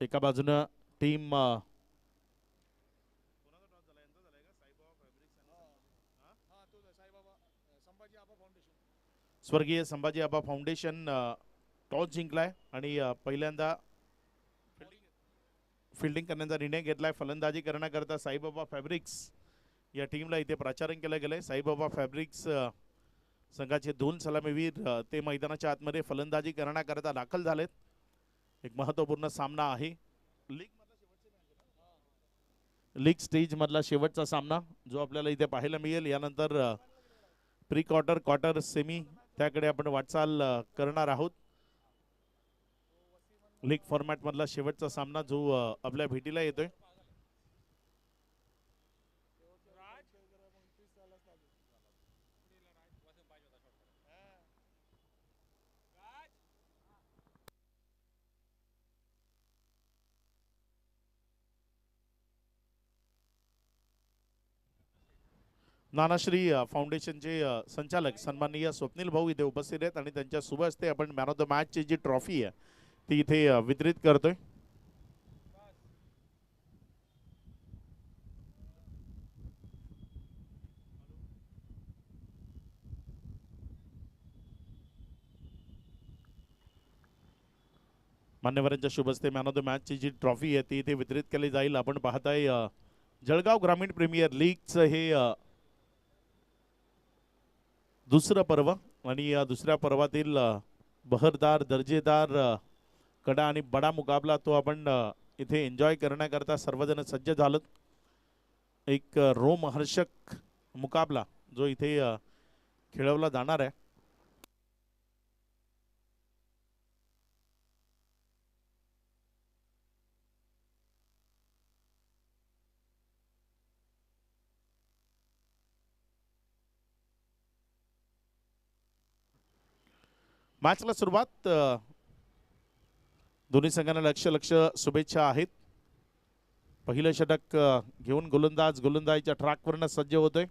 एका बाजूनं टीम स्वर्गीय संभाजी आबा फाउंडेशन टॉस जिंकलाय आणि पहिल्यांदा फिल्डिंग करण्याचा निर्णय घेतलाय. फलंदाजी करण्याकरता साईबाबा फॅब्रिक्स या टीमला इथे प्राचारण केलं गेलंय. साईबाबा फॅब्रिक्स संघाचे 2 सलामीवीर ते मैदानाच्या आतमध्ये फलंदाजी करण्याकरता दाखल झालेत. एक महत्त्वपूर्ण सामना आहे. लीग स्टेज मधला शेवटचा सामना जो आपल्याला इथे पाहायला मिळेल. यानंतर प्री क्वार्टर, क्वार्टर, सेमी त्याकडे आपण वाटचाल करणार आहोत. लीग फॉर्मॅट मधला शेवटचा सामना जो आपल्या भेटीला येतोय. नानाश्री फाउंडेशनचे संचालक सन्माननीय स्वप्नील भाऊ इथे उपस्थित आहेत आणि त्यांच्या शुभ हस्ते आपण मॅन ऑफ द मॅचची जी ट्रॉफी आहे ती इथे वितरित करतोय. मान्यवरांच्या शुभ हस्ते मॅन ऑफ द मॅचची जी ट्रॉफी आहे ती इथे वितरित केली जाईल. आपण पाहताय जळगाव ग्रामीण प्रीमियर लीगचं हे दुसरं पर्व आणि या दुसऱ्या पर्वातील बहरदार दर्जेदार कडा आणि बडा मुकाबला तो आपण इथे एन्जॉय करण्याकरता सर्वजण सज्ज झालोत. एक रोमहर्षक मुकाबला जो इथे खेळवला जाणार आहे. मॅचला सुरुवात दोन्ही संघांना लक्ष शुभेच्छा आहेत. पहिलं षटक घेऊन गोलंदाजच्या ट्रॅकवरनं सज्ज होतोय.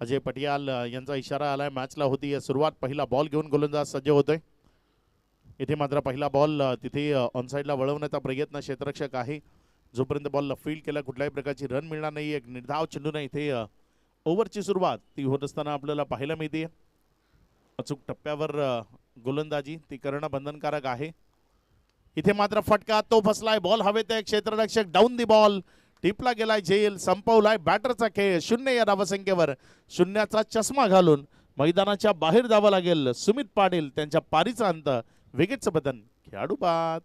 अजय पटियाल यांचा इशारा आलाय. मॅचला होती सुरुवात. पहिला बॉल घेऊन गोलंदाज सज्ज होतोय. इथे मात्र पहिला बॉल तिथे ऑनसाईडला वळवण्याचा प्रयत्न क्षेत्ररक्षक आहे. जोपर्यंत बॉलला फील्ड केला कुठल्याही प्रकारची रन मिळणार नाही. एक निर्धाव चेंडून इथे ओव्हरची सुरुवात ती होत असताना आपल्याला पाहायला मिळते. अचूक टप्प्यावर गोलंदाजी ती करणं बंधनकारक आहे. इथे मात्र फटका तो फसलाय. बॉल हवेत आहे. क्षेत्ररक्षक डाऊन दी बॉल टिपला गेलाय. झेल संपवलाय बॅटरचा खेळ. 0 या धावसंख्येवर 0चा चष्मा घालून मैदानाच्या बाहेर जावं लागेल. सुमित पाटील त्यांच्या पारीचा अंत. विकेटचं बदन खेळाडू बाद.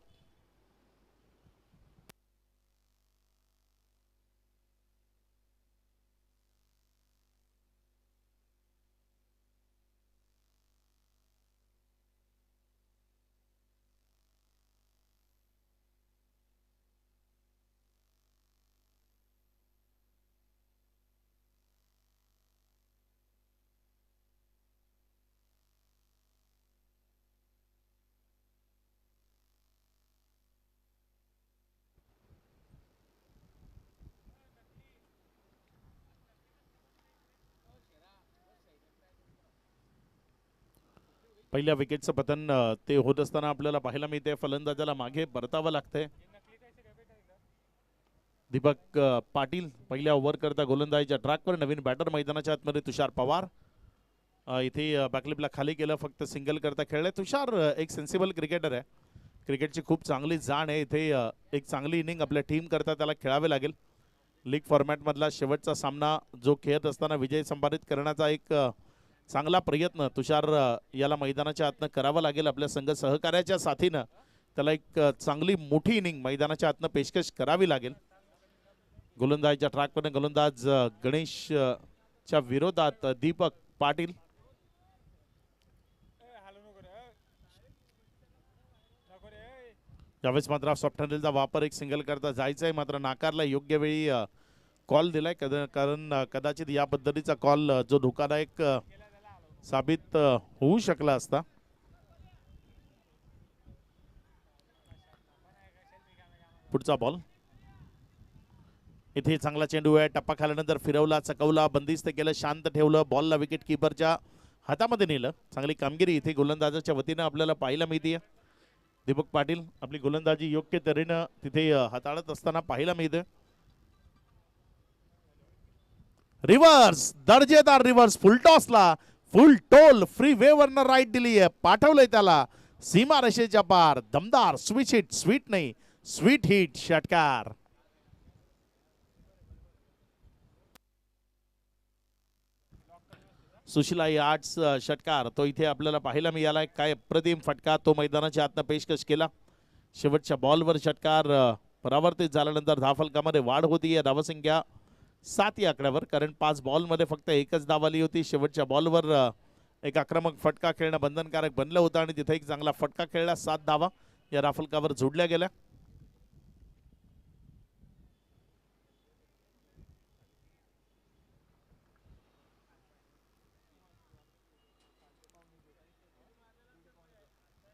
पहिल्या विकेटचं पतन ते होत असताना आपल्याला पाहायला मिळते. फलंदाजाला मागे परतावं लागतंय. दीपक पाटील पहिल्या ओव्हर करता गोलंदाजीच्या ट्रॅकवर. नवीन बॅटर मैदानाच्या आतमध्ये तुषार पवार. इथे बॅकलिपला खाली केलं. फक्त सिंगल करता खेळले. तुषार एक सेन्सिबल क्रिकेटर आहे. क्रिकेटची खूप चांगली जाण आहे. इथे एक चांगली इनिंग आपल्या टीम करता त्याला खेळावे लागेल. लीग फॉर्मॅटमधला शेवटचा सामना जो खेळत असताना विजय संपादित करण्याचा एक चांगला प्रयत्न तुषार याला मैदानाच्या आतनं करावा लागेल. आपल्या संघ सहकार्याच्या साथीनं त्याला एक चांगली मोठी इनिंग मैदानाच्या आतनं पेशकश करावी लागेल. गोलंदाजीच्या ट्रॅकवरनं गोलंदाज गणेशच्या विरोधात दीपक पाटील. यावेळेस मात्र सॉफ्ट हँडलचा वापर एक सिंगल करता जायचंय मात्र नाकारला. योग्य वेळी कॉल दिलाय कारण कदाचित या पद्धतीचा कॉल जो धोकादायक साबित होऊ शकला असता. पुढचा बॉल इथे चांगला चेंडू आहे. टप्पा खाल्यानंतर फिरवला, चकवला, बंदिस्त केलं, शांत ठेवलं. बॉलला विकेट किपरच्या हातामध्ये नेलं. चांगली कामगिरी इथे गोलंदाजाच्या वतीनं आपल्याला पाहायला मिळते. दीपक पाटील आपली गोलंदाजी योग्य तऱ्हेनं तिथे हाताळत असताना पाहायला मिळते. रिव्हर्स, दर्जेदार रिव्हर्स, फुल टॉसला फुल टोल फ्री वेवरनं राईट दिली आहे, पाठवलंय त्याला सीमा रेषेच्या पार. दमदार स्विच हिट, स्वीट नाही स्वीट हिट षटकार. सुशीला आर्ट्स षटकार तो इथे आपल्याला पाहायला मिळालाय. काय अप्रतिम फटका तो मैदानाच्या आतनं पेशकश केला. शेवटच्या बॉलवर षटकार परावर्तित झाल्यानंतर धावफलकामध्ये वाढ होती. धावसंख्या 7 या आकड्यावर, कारण 5 बॉलमध्ये फक्त एकच धाव आली होती. शेवटच्या बॉलवर एक आक्रमक फटका खेळणं बंधनकारक बनलं होतं आणि तिथे एक चांगला फटका खेळला. 7 धावा या धावफलकावर जोडल्या गेल्या.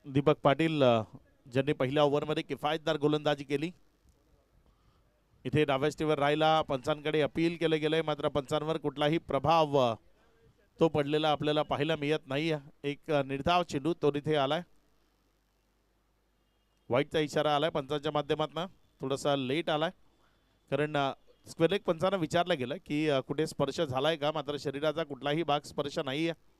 दीपक पाटील ज्यांनी पहिल्या ओव्हरमध्ये किफायतदार गोलंदाजी केली. इथे डाव्यास्टीवर राहिला, पंचांकडे अपील केले गेले, मात्र पंचांवर कुठलाही प्रभाव तो पडलेला आपल्याला पाहायला मिळत नाही. एक निर्धाव चेंडू तो इथे आलाय. वाईटचा इशारा आलाय पंचांच्या माध्यमातून. थोडासा लेट आलाय, कारण स्क्वेअर लेग पंचांना विचारलं गेलं की कुठे स्पर्श झालाय का, मात्र शरीराचा कुठलाही भाग स्पर्श नाही आहे.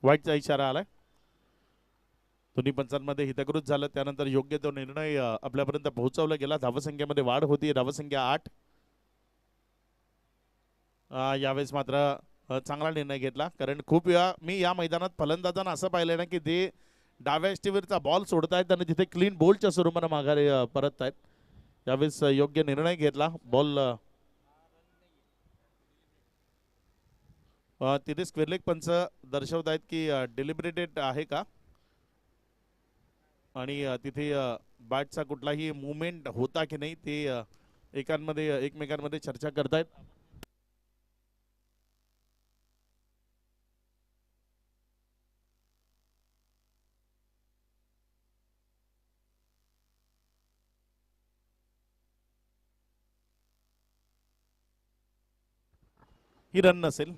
वाईटचा इशारा आलाय. दोन्ही पंचांमध्ये हितगृत झालं, त्यानंतर योग्य तो निर्णय आपल्यापर्यंत पोहोचवला गेला. धावसंख्येमध्ये वाढ होती. धावसंख्या 8. यावेळेस मात्र चांगला निर्णय घेतला, कारण खूप वेळा मी या मैदानात फलंदाजांना असं पाहिलं ना की ते डाव्या स्टीवरचा बॉल सोडतायत आणि तिथे क्लीन बोलच्या स्वरूपानं माघारी परत आहेत. यावेळेस योग्य निर्णय घेतला. बॉल तिथे स्क्वेअर लेग पंच दर्शवत आहेत की डेलिब्रेटेड आहे का, आणि तिथे बॅटचा कुठलाही मुवमेंट होता की नाही ते एकमेकांमध्ये चर्चा करतायत. ही रन नसेल.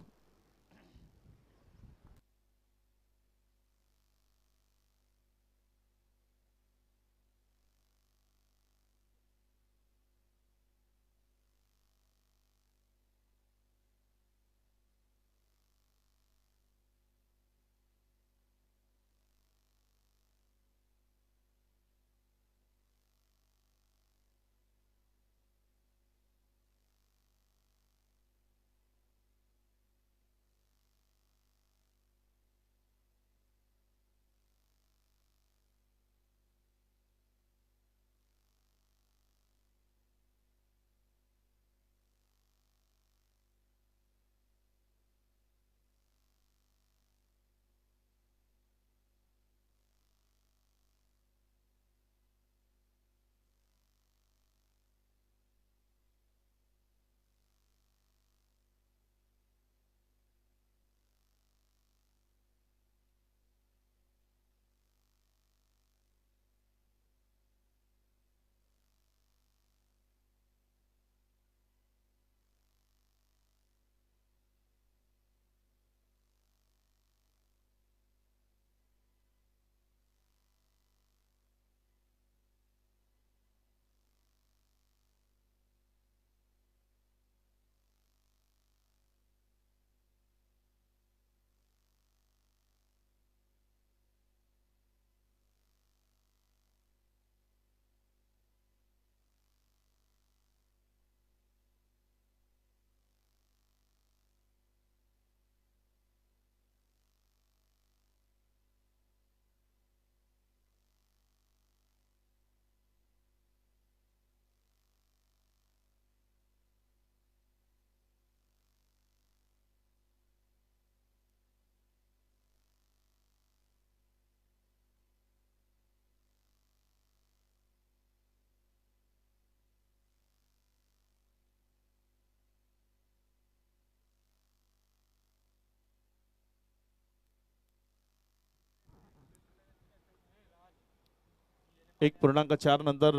1.4 नंतर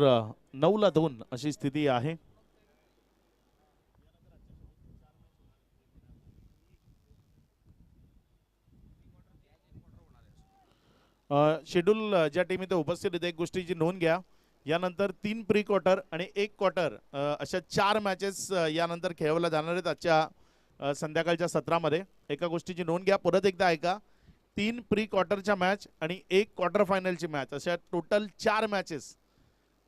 9ला 2 अशी स्थिती आहे. शेड्यूल ज्या टीम इथे उपस्थित आहेत एक गोष्टीची नोंद घ्या, यानंतर 3 प्री क्वार्टर आणि 1 क्वार्टर अशा 4 मॅचेस यानंतर खेळवल्या जाणार आहेत आजच्या संध्याकाळच्या सत्रामध्ये. एका गोष्टीची नोंद घ्या, परत एकदा ऐका, 3 प्री क्वार्टरच्या मॅच आणि 1 क्वार्टर फायनलची मॅच अशा टोटल 4 मॅचेस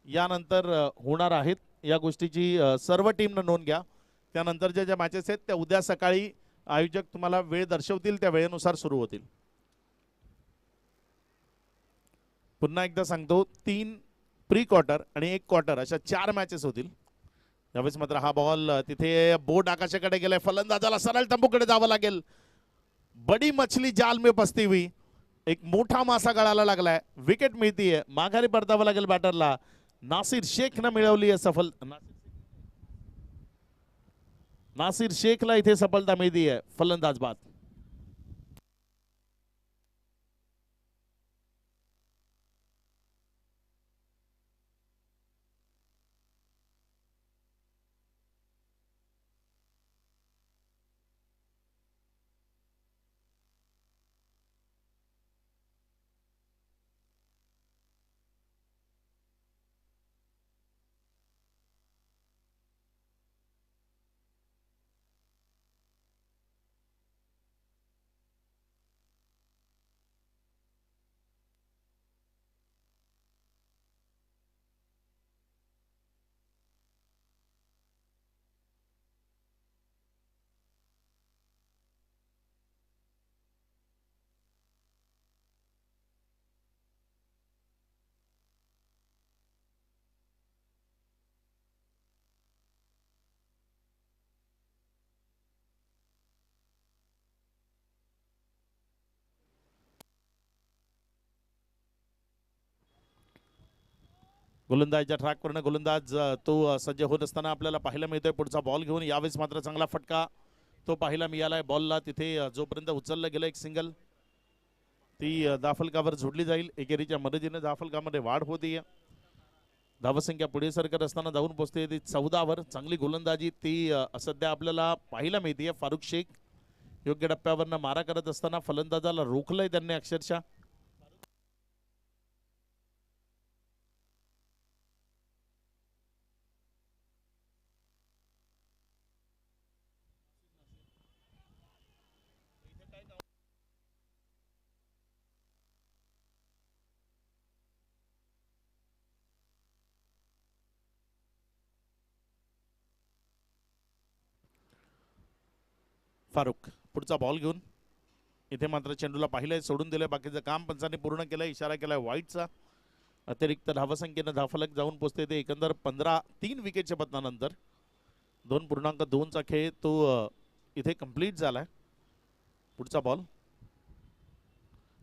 यानंतर होणार आहेत. या गोष्टीची सर्व टीमनं नोंद घ्या. त्यानंतरच्या ज्या मॅचेस आहेत त्या उद्या सकाळी आयोजक तुम्हाला वेळ दर्शवतील, त्या वेळेनुसार सुरू होतील. पुन्हा एकदा सांगतो, 3 प्री क्वार्टर आणि 1 क्वार्टर अशा 4 मॅचेस होतील. यावेळेस मात्र हा बॉल तिथे बोट आकाशाकडे गेलाय, फलंदाजाला सरळ तंबूकडे जावं लागेल. बडी मछली जाल में फसती हुई, एक मोठा मासा गळाला लागलाय. विकेट मिळतीये, माघारी परतावं लागेल बॅटरला. नासिर शेखनं मिळवली आहे सफल, नासिर शेखला इथे सफलता मिळतीये. फलंदाज बाद. गोलंदाजच्या ट्रॅकवरनं गोलंदाज तो सज्ज होत असताना आपल्याला पाहायला मिळतोय. पुढचा बॉल घेऊन यावेळेस मात्र चांगला फटका तो पाहायला मिळालाय. बॉलला तिथे जोपर्यंत उचललं गेलं एक सिंगल, ती धाफलकावर झोडली जाईल. एकेरीच्या मदतीने धाफलकामध्ये वाढ होतीये. धावसंख्या पुढे सरकत असताना जाऊन पोहोचते ती 14वर. चांगली गोलंदाजी ती सध्या आपल्याला पाहायला मिळते. फारुख शेख योग्य टप्प्यावरनं मारा करत असताना फलंदाजाला रोखलंय त्यांनी अक्षरशः. फारुख पुढचा बॉल घेऊन इथे मात्र चेंडूला पाहिलंय, सोडून दिलंय. बाकीचं काम पंचांनी पूर्ण केलंय. इशारा केलाय वाईटचा. अतिरिक्त धावसंख्येनं धाफलक जाऊन पोचते ते एकंदर 3 विकेटच्या पतनानंतर 2.2चा खेळ तो इथे कंप्लीट झालाय. पुढचा बॉल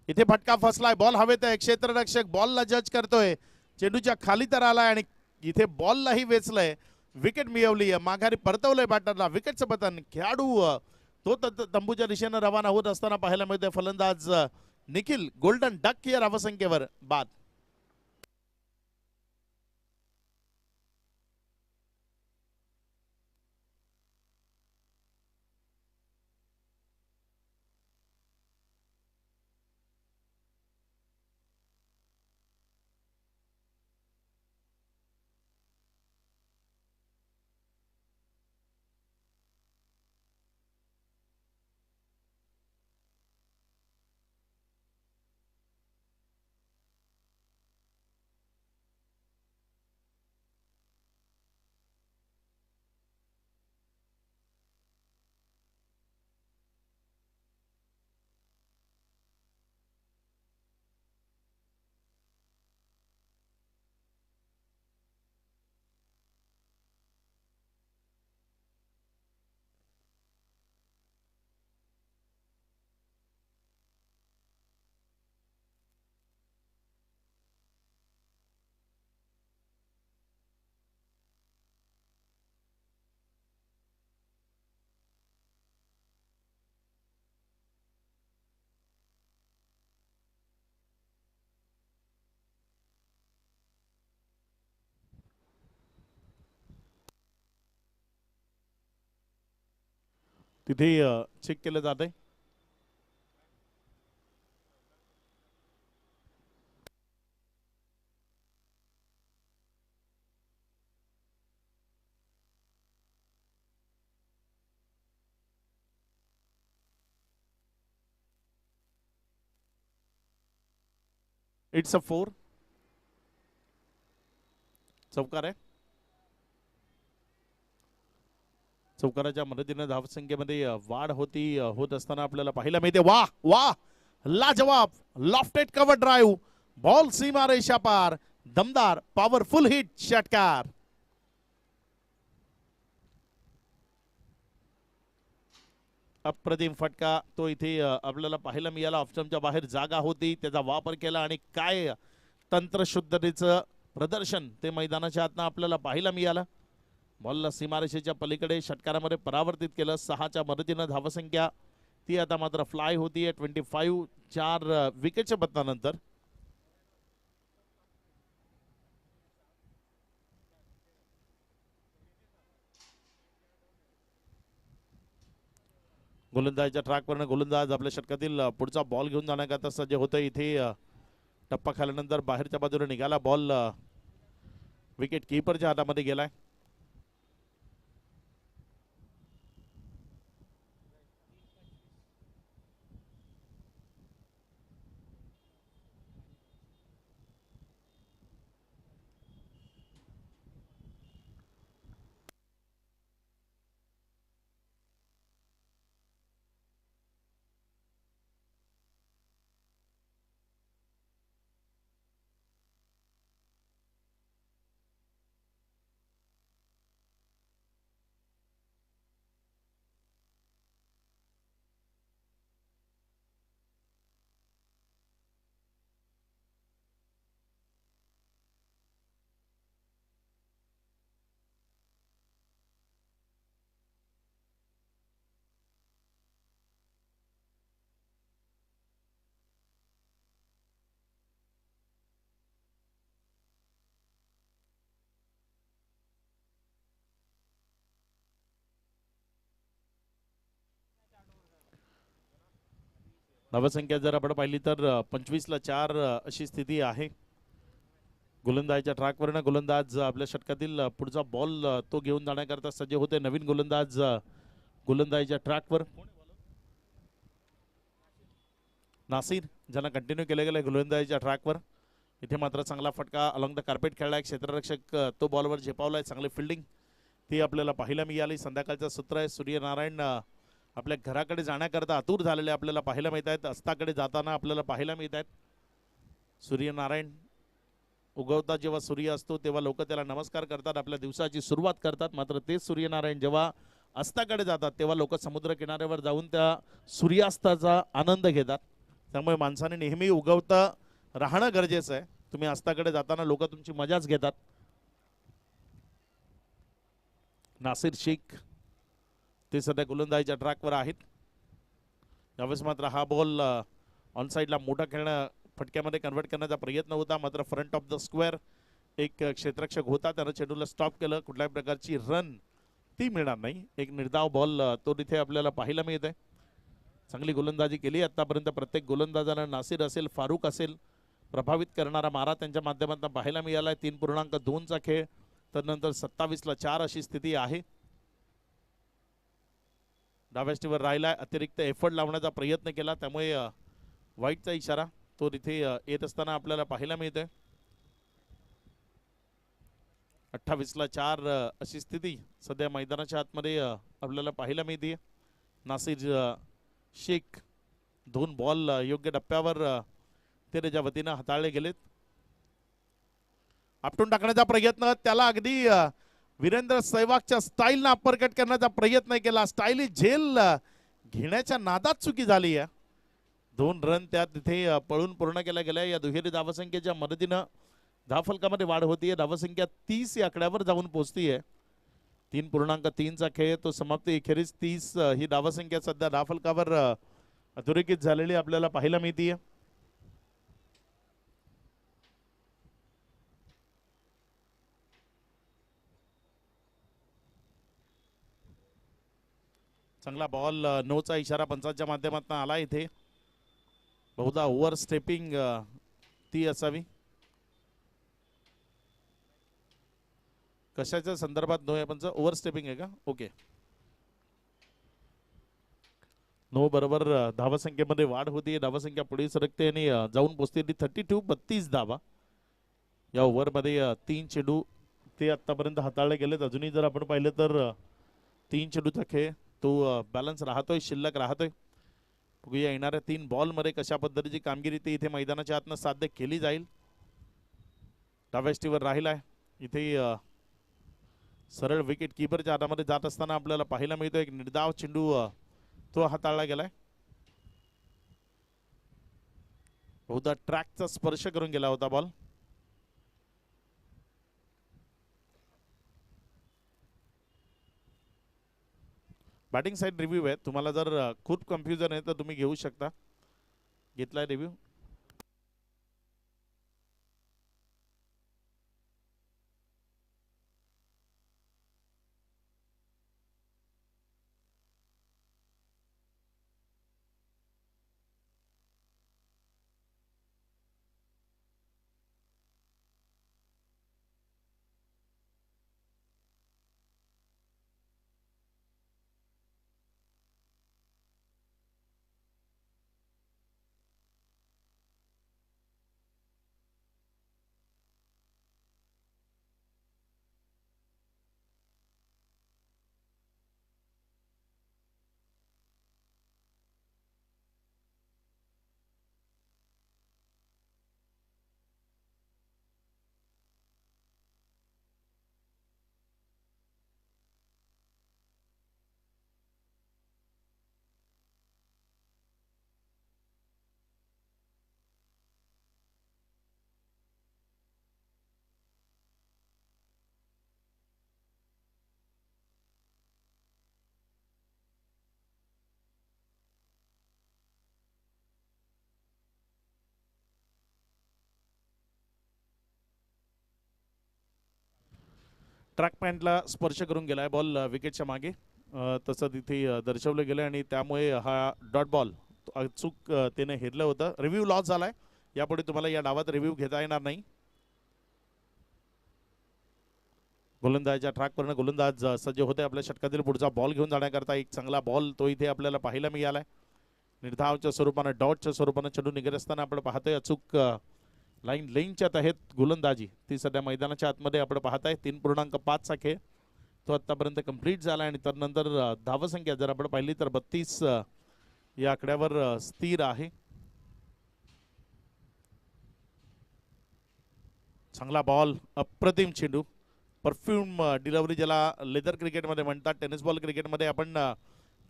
इथे फटका फसलाय. बॉल हवेत आहे. क्षेत्ररक्षक बॉलला जज करतोय. चेंडूच्या खाली तर आलाय आणि इथे बॉललाही वेचलंय. विकेट मिळवली आहे, माघारी परतवलंय बॅटरला. विकेटचं पतन. खेळाडू तो तंबूच्या दिशेनं रवाना होत असताना पाहायला मिळतोय. फलंदाज निखिल गोल्डन डक या धावसंख्येवर बाद. तिथे चेक केलं जात आहे. It's a 4. चौकार आहे. चौकाराच्या मदतीने धावसंख्येमध्ये वाढ होत असताना आपल्याला पाहायला मिळते. वा वा, लाजवाब लॉफ्टेड कव्हर ड्राईव्ह, बॉल सीमा रेषा पार, दमदार पॉवरफुल हिट षटकार. अप्रतिम फटका तो इथे आपल्याला पाहायला मिळाला. ऑप्शनच्या बाहेर जागा होती, त्याचा वापर केला आणि काय तंत्रशुद्धतेचं प्रदर्शन ते मैदानाच्या आतनं आपल्याला पाहायला मिळालं. बॉलला सीमारेषेच्या पलीकडे षटकारामध्ये परावर्तित केलं. 6च्या मदतीनं धावसंख्या ती आता मात्र फ्लाय होतीये. 25 4 विकेटच्या पत्तानंतर. गोलंदाजाच्या ट्रॅकवरनं गोलंदाज आपल्या षटकातील पुढचा बॉल घेऊन जाण्याकरता सज्ज होतं. इथे टप्पा खाल्यानंतर बाहेरच्या बाजूने निघाला बॉल, विकेट कीपरच्या हातामध्ये गेलाय. धावसंख्या जर आपण पाहिली तर 25ला 4 अशी स्थिती आहे. गोलंदाजाच्या ट्रॅकवरनं गोलंदाज आपल्या षटकातील पुढचा बॉल तो घेऊन जाण्याकरता सज्ज होते. नवीन गोलंदाज गोलंदाजाच्या ट्रॅकवर नासिर, ज्यांना कंटिन्यू केले गेले गोलंदाजाच्या ट्रॅकवर. इथे मात्र चांगला फटका अलॉंग द कार्पेट खेळलाय. क्षेत्ररक्षक तो बॉलवर झेपावलाय. चांगली फिल्डिंग ती आपल्याला पाहायला मिळाली. संध्याकाळचं सत्र आहे. सूर्यनारायण आपल्या घराकडे जाण्याकरता आतुर झालेले आपल्याला पाहायला मिळत आहेत. अस्ताकडे जाताना आपल्याला पाहायला मिळत आहेत. सूर्यनारायण उगवता जेव्हा सूर्य असतो तेव्हा लोक त्याला नमस्कार करतात, आपल्या दिवसाची सुरुवात करतात. मात्र तेच सूर्यनारायण जेव्हा अस्ताकडे जातात तेव्हा लोक समुद्र किनाऱ्यावर जाऊन त्या सूर्यास्ताचा आनंद घेतात. त्यामुळे माणसाने नेहमी उगवता राहणं गरजेचं आहे. तुम्ही अस्ताकडे जाताना लोक तुमची मजाच घेतात. नासिर शेख ते सध्या गोलंदाजीच्या ट्रॅकवर आहेत. यावेळेस मात्र हा बॉल ऑन साईडला मोठा खेळणं फटक्यामध्ये कन्वर्ट करण्याचा प्रयत्न होता. मात्र फ्रंट ऑफ द स्क्वेअर एक क्षेत्ररक्षक होता, त्यानं चेंडूला स्टॉप केलं. कुठल्याही प्रकारची रन ती मिळणार नाही. एक निर्धाव बॉल तो तिथे आपल्याला पाहायला मिळत आहे. चांगली गोलंदाजी केली आतापर्यंत प्रत्येक गोलंदाजानं. नासिर असेल, फारुक असेल, प्रभावित करणारा मारा त्यांच्या माध्यमातून पाहायला मिळाला आहे. 3.2चा खेळ, त्यानंतर 27ला 4 अशी स्थिती आहे. डाव्या स्टीवर राहिलाय, अतिरिक्त एफर्ट लावण्याचा प्रयत्न केला, त्यामुळे वाईटचा इशारा तो तिथे येत असताना आपल्याला पाहायला मिळतोय. 28ला 4 अशी स्थिती सध्या मैदानाच्या आतमध्ये आपल्याला पाहायला मिळते. नासिर शेख 2 बॉल योग्य टप्प्यावर ते त्याच्या वतीनं हाताळले गेलेत. आपटून टाकण्याचा प्रयत्न, त्याला अगदी वीरेंद्र सहवागच्या स्टाईलनं अपरकट करण्याचा प्रयत्न केला. स्टाईली झेल घेण्याच्या नादात चुकी झाली आहे. 2 रन त्या तिथे पळून पूर्ण केल्या गेल्या. या दुहेरी धावसंख्येच्या मदतीनं धावफलकामध्ये वाढ होतीये. धावसंख्या 30 या आकड्यावर जाऊन पोहोचतीये. 3.3चा खेळ तो समाप्ती अखेरीस 30 ही धावसंख्या सध्या धावफलकावर अधोरेखित झालेली आपल्याला पाहायला मिळतीये. चांगला बॉल, नोचा इशारा पंचांच्या माध्यमातून आला इथे. बहुधा ओव्हर स्टेपिंग ती असावी. कशाच्या संदर्भात नो आहे पंच? ओव्हर स्टेपिंग आहे का? ओके. नो बरोबर धावसंख्येमध्ये वाढ होती. धावसंख्या पुढे सरकते आणि जाऊन पोचते 32 धावा. या ओव्हरमध्ये 3 चेंडू ते आतापर्यंत हाताळले गेलेत. अजूनही जर आपण पाहिलं तर 3 चेंडूचा खेळ तो बॅलन्स राहतोय, शिल्लक राहतोय. बघूया येणाऱ्या 3 बॉलमध्ये कशा पद्धतीची कामगिरी ते इथे मैदानाच्या आतनं साध्य केली जाईल. डाव्याष्टीवर राहिला आहे इथे. सरळ विकेट कीपरच्या हातामध्ये जात असताना आपल्याला पाहायला मिळतो एक निर्धाव चेंडू तो हाताळला गेलाय. बहुधा ट्रॅकचा स्पर्श करून गेला होता बॉल. बॅटिंग साईड रिव्ह्यू आहे. तुम्हाला जर खूप कन्फ्युजन आहे तर तुम्ही घेऊ शकता. घेतलाय रिव्ह्यू. ट्रॅक पॉइंटला स्पर्श करून गेलाय बॉल विकेटच्या मागे. तसं तिथे दर्शवलं गेलं आणि त्यामुळे हा डॉट बॉल अचूक त्याने हेरलं होतं. रिव्ह्यू लॉस झालाय. यापुढे तुम्हाला या डावात रिव्ह्यू घेता येणार नाही. गोलंदाजाच्या ट्रॅकवरनं गोलंदाज सज्ज होते आपल्या षटकातील पुढचा बॉल घेऊन जाण्याकरता. एक चांगला बॉल तो इथे आपल्याला पाहायला मिळालाय. निर्धावच्या स्वरूपानं, डॉटच्या स्वरूपानं चेंडू निघत असताना आपण पाहतोय अचूक लाईन लेनच्या आहेत गोलंदाजी ती सध्या मैदानाच्या आतमध्ये आपण पाहताय. 3.5चा खेळ तो आतापर्यंत कंप्लीट झाला आणि त्यानंतर धावसंख्या जर आपण पाहिली तर 32 या आकड्यावर स्थिर आहे. चांगला बॉल, अप्रतिम चेंडू, परफ्यूम डिलिव्हरी ज्याला लेदर क्रिकेटमध्ये म्हणतात. टेनिस बॉल क्रिकेटमध्ये आपण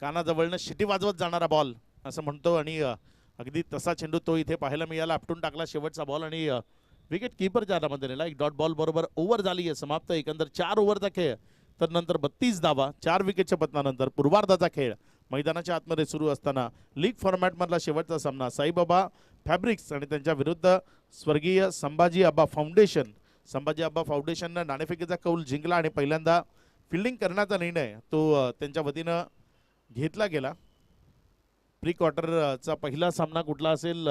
कानाजवळनं शिटी वाजवत जाणारा बॉल असं म्हणतो आणि अगदी तसा चेंडू तो इथे पाहायला मिळाला. आपटून टाकला शेवटचा बॉल आणि विकेट कीपरच्या हातामध्ये नेला. एक डॉट बॉल बरोबर ओव्हर झाली आहे समाप्त. एकंदर 4 ओव्हरचा खेळ तर नंतर 32 धावा 4 विकेटच्या पतनानंतर पूर्वार्धाचा खेळ मैदानाच्या आतमध्ये सुरू असताना लीग फॉर्मॅटमधला शेवटचा सामना साईबाबा फॅब्रिक्स आणि त्यांच्या विरुद्ध स्वर्गीय संभाजी आबा फाउंडेशन. संभाजी आबा फाउंडेशननं नाणेफेकीचा कौल जिंकला आणि पहिल्यांदा फिल्डिंग करण्याचा निर्णय तो त्यांच्या वतीनं घेतला गेला. प्री क्वार्टरचा पहिला सामना कुठला असेल?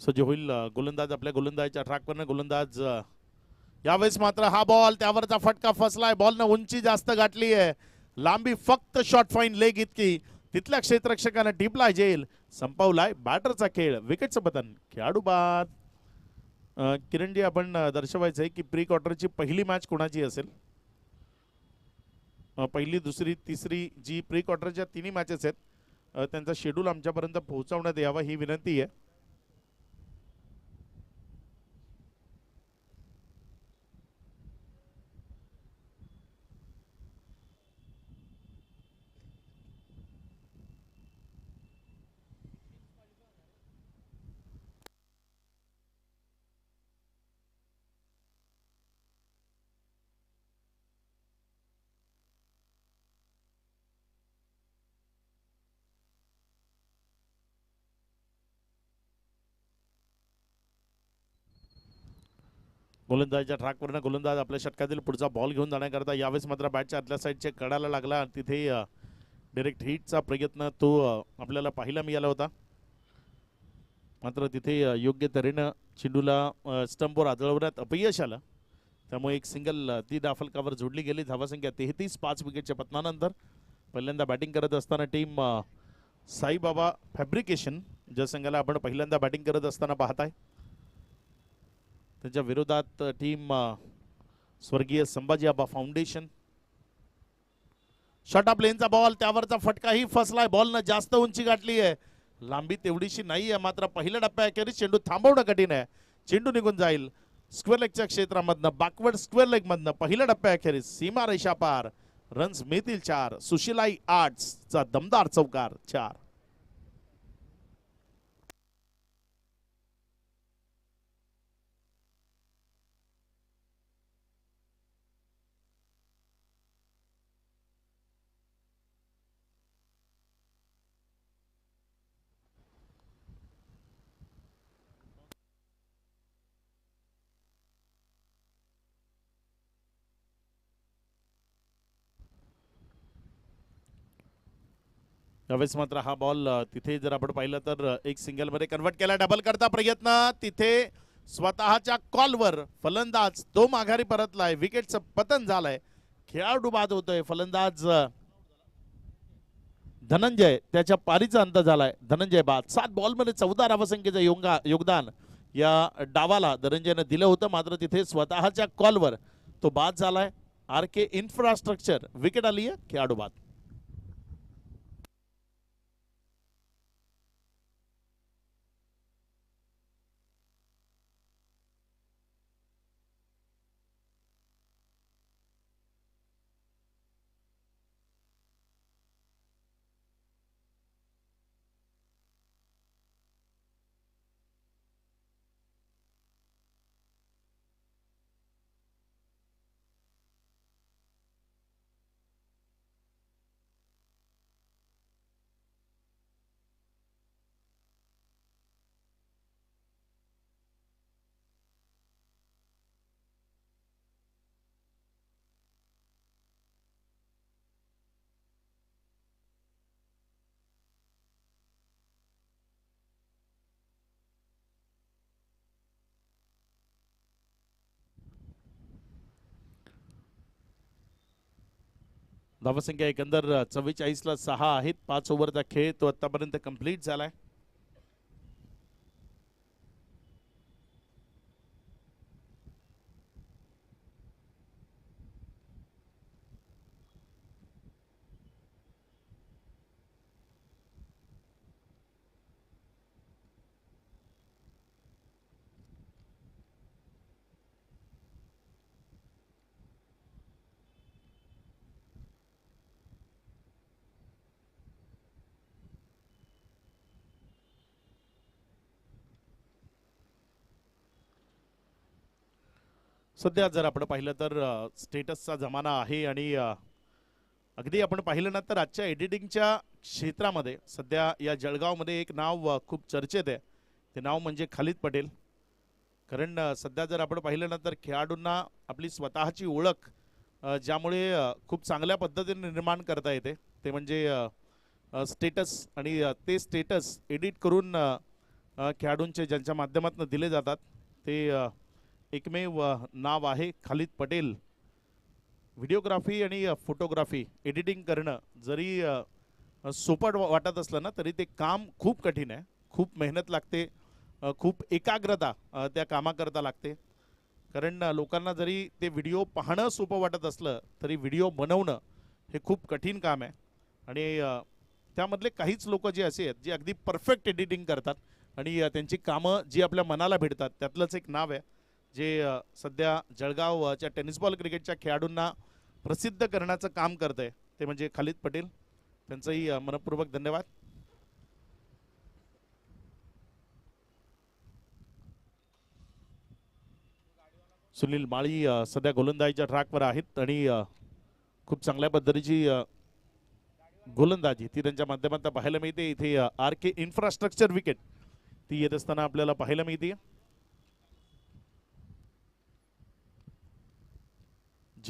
सज्ज होईल गोलंदाज आपल्या गोलंदाजाच्या ट्रॅकवरनं. गोलंदाज यावेळेस मात्र हा बॉल त्यावरचा फटका फसलाय. बॉलनं उंची जास्त गाठली आहे. लांबी फक्त शॉर्ट फाईन लेग इतकी. तिथल्या क्षेत्ररक्षकानं टिपला जेल. संपवलाय बॅटरचा खेळ. विकेटचं पतन, खेळाडू बाद. किरणजी आपण दर्शवायचंय की प्री क्वार्टरची पहिली मॅच कोणाची असेल? पहिली, दुसरी, तिसरी जी प्री क्वार्टरच्या तिन्ही मॅचेस आहेत त्यांचा शेड्यूल आमच्यापर्यंत पोहोचवण्यात यावा ही विनंती आहे. गोलंदाजीच्या ट्रॅकवरनं गोलंदाज आपल्या षटकातील पुढचा बॉल घेऊन जाण्याकरता यावेळेस मात्र बॅटच्या आतल्या साईडच्या कडाला लागला. तिथे डायरेक्ट हिटचा प्रयत्न तो आपल्याला पाहायला मिळाला होता. मात्र तिथे योग्य तऱ्हेनं चेंडूला स्टंपवर आदळवण्यात अपयश आलं. त्यामुळे एक सिंगल ती डाफलकावर जोडली गेली. धावासंख्या 33. 5 विकेटच्या पतनानंतर पहिल्यांदा बॅटिंग करत असताना टीम साईबाबा फॅब्रिकेशन ज्या संघाला आपण पहिल्यांदा बॅटिंग करत असताना पाहताय त्यांच्या विरोधात टीम स्वर्गीय संभाजी आबा फाउंडेशन. शॉर्ट ऑफ लेनचा बॉल, त्यावरचा फटकाही फसलाय. बॉलनं जास्त उंची गाठली आहे, लांबी तेवढीशी नाही आहे. मात्र पहिल्या टप्प्याखेरीज चेंडू थांबवणं कठीण आहे. चेंडू निघून जाईल स्क्वेअर लेगच्या क्षेत्रामधनं, बॅकवर्ड स्क्वेअर लेग मधनं. पहिल्या टप्प्याखेरीज सीमा रेषा पार. रन्स मिळतील 4. सुशिलाई आर्ट्सचा दमदार चौकार 4. त्यावेळेस मात्र हा बॉल तिथे जर आपण पाहिलं तर एक सिंगल मध्ये कन्वर्ट केला. डबल करता प्रयत्न, तिथे स्वतःच्या कॉलवर फलंदाज तो माघारी परतलाय. विकेटचं पतन झालंय. खेळाडू बाद होतोय. फलंदाज धनंजय त्याच्या पारीचा अंत झालाय. धनंजय बाद. 7 बॉलमध्ये 14 धावसंख्येचं योगदान या डावाला धनंजयनं दिलं होतं. मात्र तिथे स्वतःच्या कॉलवर तो बाद झालाय. RK इन्फ्रास्ट्रक्चर विकेट आली आहे. खेळाडू बाद. धावसंख्या एकंदर 44ला 6 आहेत. 5 ओव्हरचा खेळ तो आतापर्यंत कंप्लीट झालाय. सध्या जर आपण पाहिलं तर स्टेटसचा जमाना आहे आणि अगदी आपण पाहिलं ना तर आजच्या एडिटिंगच्या क्षेत्रामध्ये सध्या या जळगावमध्ये एक नाव खूप चर्चेत आहे. ते नाव म्हणजे खालिद पटेल. कारण सध्या जर आपण पाहिलं ना तर खेळाडूंना आपली स्वतःची ओळख ज्यामुळे खूप चांगल्या पद्धतीने निर्माण करता येते ते म्हणजे स्टेटस. आणि ते स्टेटस एडिट करून खेळाडूंचे ज्यांच्या माध्यमातून दिले जातात ते एकमेव नाव आहे खालिद पटेल. व्हिडिओग्राफी आणि फोटोग्राफी एडिटिंग करणं जरी सोपं वाटत असलं ना तरी ते काम खूप कठीण आहे. खूप मेहनत लागते, खूप एकाग्रता त्या कामाकरता लागते. कारण लोकांना जरी ते व्हिडिओ पाहणं सोपं वाटत असलं तरी व्हिडिओ बनवणं हे खूप कठीण काम आहे. आणि त्यामधले काहीच लोक जे असे आहेत जे अगदी परफेक्ट एडिटिंग करतात आणि त्यांची कामं जी आपल्या मनाला भेटतात त्यातलंच एक नाव आहे जे सध्या जळगावच्या टेनिस बॉल क्रिकेटच्या खेळाडूंना प्रसिद्ध करण्याचं काम करत आहे ते म्हणजे खालिद पटेल. त्यांचंही मनपूर्वक धन्यवाद. सुनील माळी सध्या गोलंदाजीच्या ट्रॅकवर आहेत आणि खूप चांगल्या पद्धतीची गोलंदाजी ती त्यांच्या माध्यमातून पाहायला मिळते. इथे RK इन्फ्रास्ट्रक्चर विकेट ती येत असताना आपल्याला पाहायला मिळते.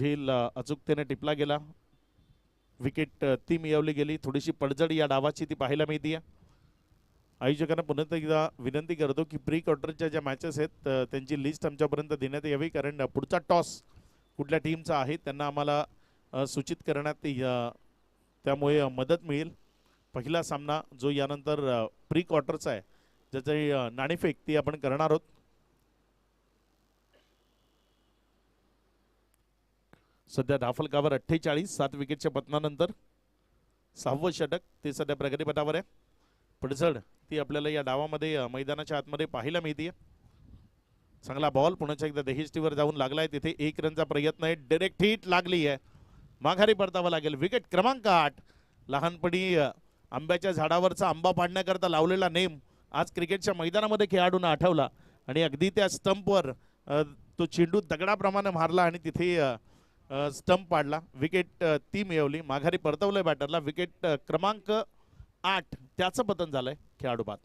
झेल अचूकतेने टिपला गेला. विकेट ती मिळवली गेली. थोडीशी पडझड या डावाची ती पाहायला मिळते. आयोजकांना पुन्हा एकदा विनंती करतो की प्री क्वार्टरच्या ज्या मॅचेस आहेत त्यांची लिस्ट आमच्यापर्यंत देण्यात यावी, कारण पुढचा टॉस कुठल्या टीमचा आहे त्यांना आम्हाला सूचित करण्यात त्यामुळे मदत मिळेल. पहिला सामना जो यानंतर प्री क्वार्टरचा आहे ज्याची नाणेफेक ती आपण करणार आहोत. सध्या धाफलकावर 48 7 विकेटच्या पतनानंतर 6वं षटक ते सध्या प्रगतीपथावर आहे. पडझड ती आपल्याला या डावामध्ये मैदानाच्या आतमध्ये पाहायला मिळते. चांगला बॉल पुण्याच्या एकदा देहिष्टीवर जाऊन लागलाय. तिथे 1 रनचा प्रयत्न आहे. डायरेक्ट हिट लागली आहे. माघारी परतावं लागेल. विकेट क्रमांक 8. लहानपणी आंब्याच्या झाडावरचा आंबा पाडण्याकरता लावलेला नेम आज क्रिकेटच्या मैदानामध्ये खेळाडूंना आठवला आणि अगदी त्या स्टंपवर तो चेंडू दगडाप्रमाणे मारला आणि तिथे स्टंप पाडला. विकेट ती मिळवली. माघारी परतवलंय बॅटरला. विकेट क्रमांक 8 त्याचं पतन झालंय खेळाडू बाद.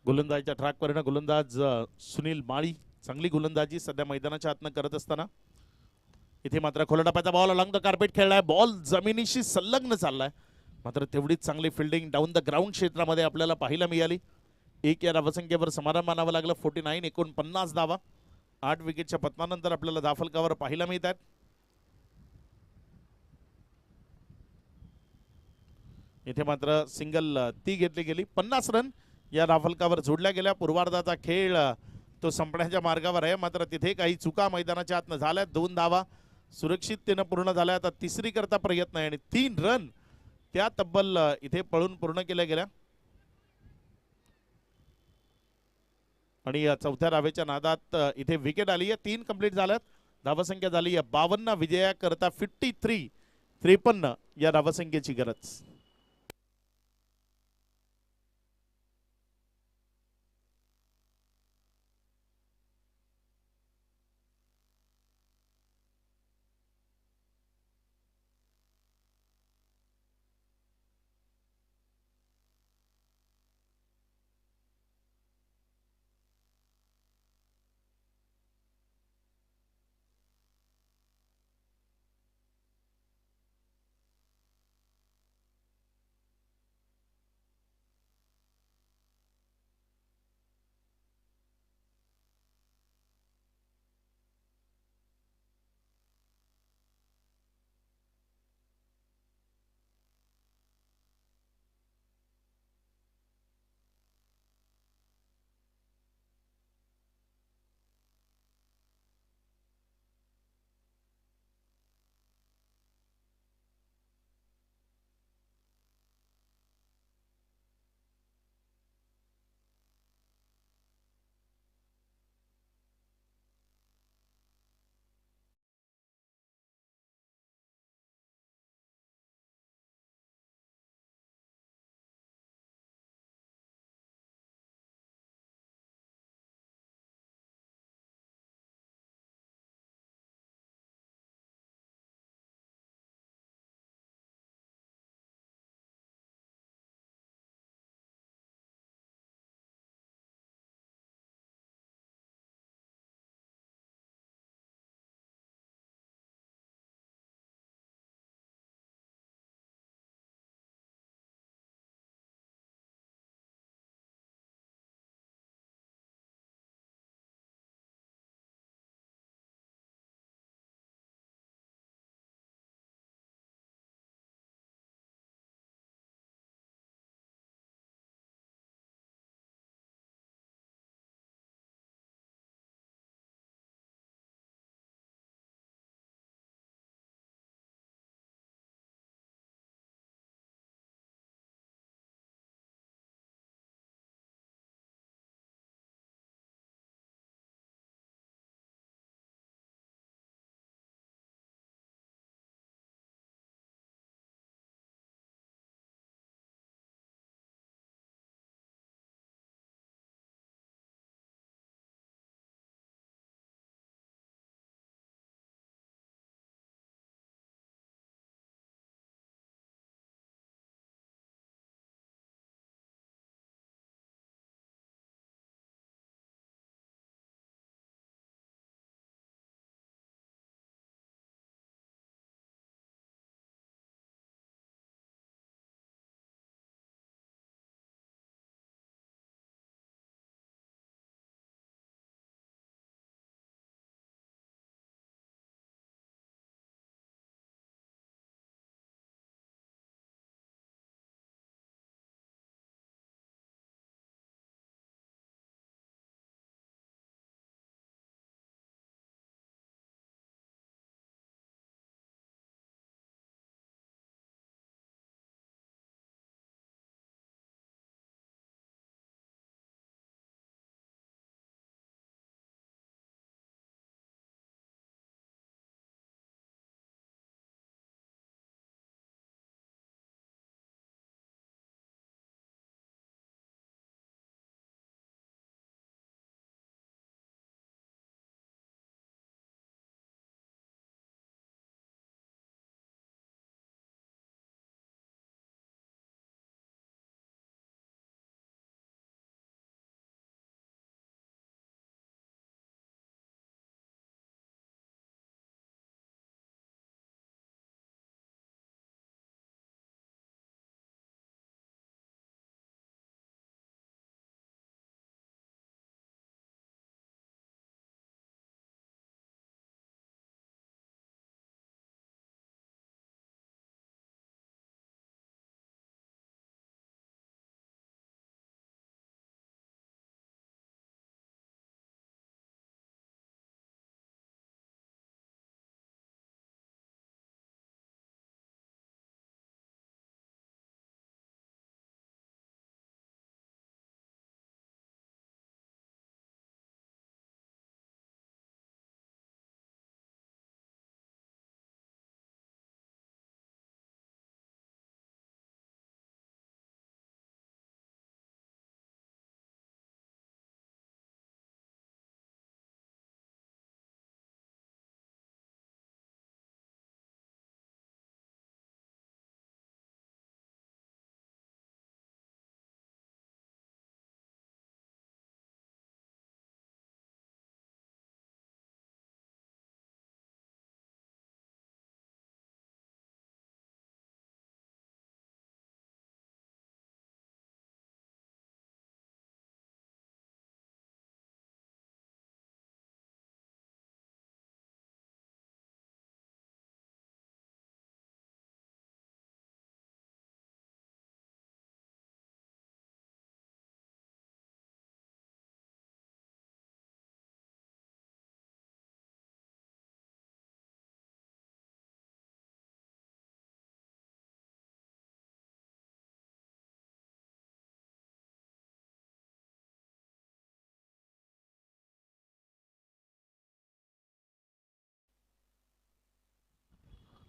गोलंदाजीच्या ट्रॅकवर गोलंदाज सुनील माळी चांगली गोलंदाजी सध्या मैदानाच्या आतनं करत असताना इथे मात्र खोलडापाचा बॉल अलॉंग द कार्पेट खेळलाय. बॉल जमिनीशी संलग्न चाललाय. मात्र तेवढीच चांगली फिल्डिंग डाऊन द ग्राउंड क्षेत्रामध्ये आपल्याला पाहायला मिळाली. 1 या धावसंख्येवर समाधान मानावं लागलं. 49 49 धावा 8 विकेटच्या पतनानंतर आपल्याला धाफलकावर पाहायला मिळतात. इथे मात्र सिंगल ती घेतली गेली. 50 रन या धाफलकावर जोडल्या गेल्या. पूर्वार्धाचा खेळ तो संपण्याच्या मार्गावर आहे. मात्र तिथे काही चुका मैदानाच्या आतनं झाल्या. 2 धावा सुरक्षिततेनं पूर्ण झाल्या. आता तिसरी करता प्रयत्न आहे आणि 3 रन त्या तब्बल इथे पळून पूर्ण केल्या गेल्या आणि चौथ्या धावेच्या नादात इथे विकेट आली आहे. 3 कंप्लीट झाल्यात. धावसंख्या झाली आहे 52. विजया करता 53 या धावसंख्येची गरज.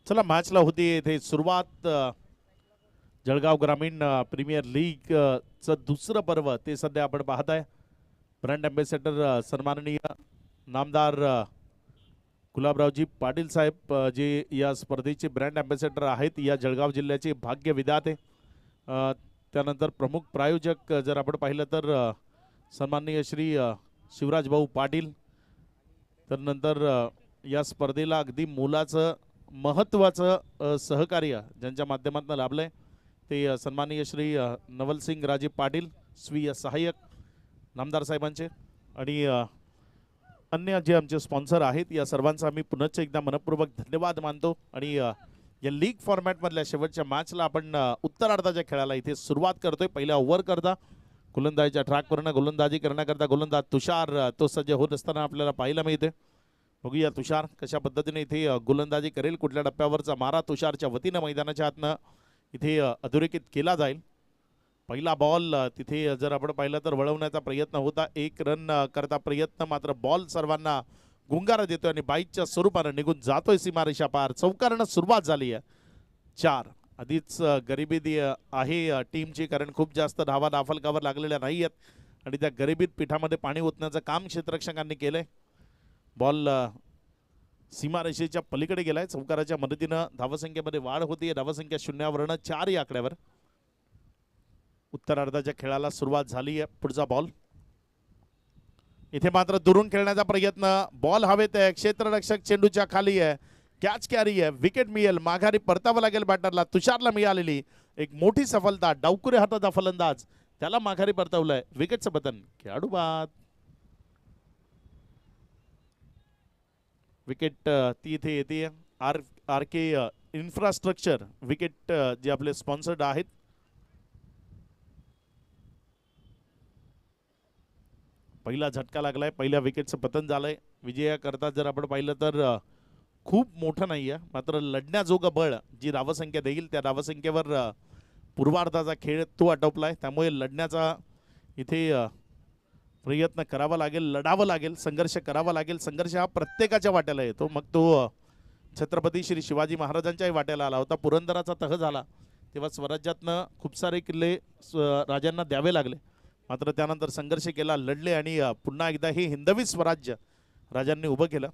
चला मॅचला होती इथे सुरुवात. जळगाव ग्रामीण प्रीमियर लीग चं दुसरं पर्व ते सध्या आपण पाहताय. ब्रँड अँबॅसेडर सन्माननीय नामदार गुलाबरावजी पाटील साहेब जे या स्पर्धेचे ब्रँड अँबॅसेडर आहेत, या जळगाव जिल्ह्याचे भाग्य विधाते. त्यानंतर प्रमुख प्रायोजक जर आपण पाहिलं तर सन्माननीय श्री शिवराज भाऊ पाटील. तर नंतर या स्पर्धेला अगदी मोलाचं महत्त्वाचं सहकार्य ज्यांच्या माध्यमातून लाभलंय ते सन्माननीय श्री नवलसिंग राजे पाटील स्वीय सहाय्यक नामदार साहेबांचे आणि अन्य जे आमचे स्पॉन्सर आहेत, या सर्वांचा आम्ही पुनश्च एकदा मनपूर्वक धन्यवाद मानतो. आणि या लीग फॉर्मॅटमधल्या शेवटच्या मॅचला आपण उत्तरार्धाच्या खेळाला इथे सुरुवात करतोय. पहिल्या ओव्हर करता गोलंदाजीच्या ट्रॅकवरनं गोलंदाजी करण्याकरता गोलंदाज तुषार तो सज्ज होत असताना आपल्याला पाहायला मिळते. बघूया तुषार कशा पद्धतीने इथे गोलंदाजी करेल, कुठल्या टप्प्यावरचा मारा तुषारच्या वतीनं मैदानाच्या आतनं इथे अधोरेखित केला जाईल. पहिला बॉल तिथे जर आपण पाहिलं तर वळवण्याचा प्रयत्न होता, 1 रन करता प्रयत्न, मात्र बॉल सर्वांना गुंगारा देतोय आणि बाईकच्या स्वरूपानं निघून जातोय सीमारेषा पार. चौकारानं सुरुवात झाली आहे 4. आधीच गरिबी आहे टीमची, कारण खूप जास्त धावा दाफलकावर लागलेल्या नाही आहेत आणि त्या गरिबीत पिठामध्ये पाणी ओतण्याचं काम क्षेत्ररक्षकांनी केलंय. बॉल सीमारेषेच्या पलीकडे गेलाय. चौकाराच्या मदतीनं धावसंख्येमध्ये वाढ होती. धावसंख्या 0वरनं 4 या आकड्यावर. उत्तरार्धाच्या खेळाला सुरुवात झाली आहे. पुढचा बॉल इथे मात्र दुरून खेळण्याचा प्रयत्न, बॉल हवेत आहे, क्षेत्ररक्षक चेंडूच्या खाली आहे, कॅच कॅरी आहे, विकेट मिळेल, माघारी परतावं लागेल बॅटरला. तुषारला मिळालेली एक मोठी सफलता. डावकुरे हाताचा फलंदाज त्याला माघारी परतवलंय, विकेटचं पतन, खेळाडू बाद. विकेट ती इथे येते आर के इन्फ्रास्ट्रक्चर विकेट जे आपले स्पॉन्सर्ड आहेत. पहिला झटका लागलाय, पहिल्या विकेटचं पतन झालंय. विजयाकरता जर आपण पाहिलं तर खूप मोठं नाही आहे, मात्र लढण्याजोगं बळ जी धावसंख्या देईल त्या धावसंख्येवर पूर्वार्धाचा खेळ तो आटोपलाय. त्यामुळे लढण्याचा इथे प्रयत्न करावा लागेल, लढावं लागेल, संघर्ष करावा लागेल. संघर्ष हा प्रत्येकाच्या वाट्याला येतो, मग तो छत्रपती श्री शिवाजी महाराजांच्याही वाट्याला आला होता. पुरंदराचा तह झाला तेव्हा स्वराज्यातनं खूप सारे किल्ले राजांना द्यावे लागले, मात्र त्यानंतर संघर्ष केला, लढले आणि पुन्हा एकदा हे हिंदवी स्वराज्य राजांनी उभं केलं.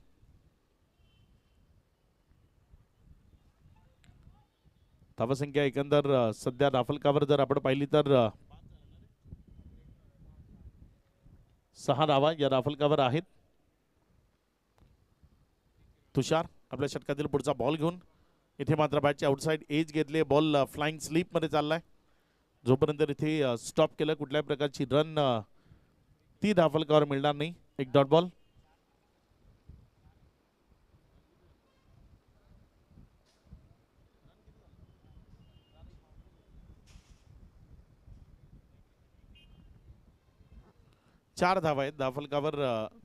धावसंख्या एकंदर सध्या दाफलकावर जर आपण पाहिली तर 6 धावा या दाफलकावर आहेत. तुषार आपल्या षटकातील पुढचा बॉल घेऊन इथे मात्र बॅटची आउटसाइड एज घेतली. बॉल फ्लाइंग स्लीप मध्ये चाललाय. जोपर्यंत इथे स्टॉप केलं कुठल्याही प्रकारची रन ती दाफलकावर मिळणार नाही. एक डॉट बॉल. चार धावा आहेत दाफलकावर.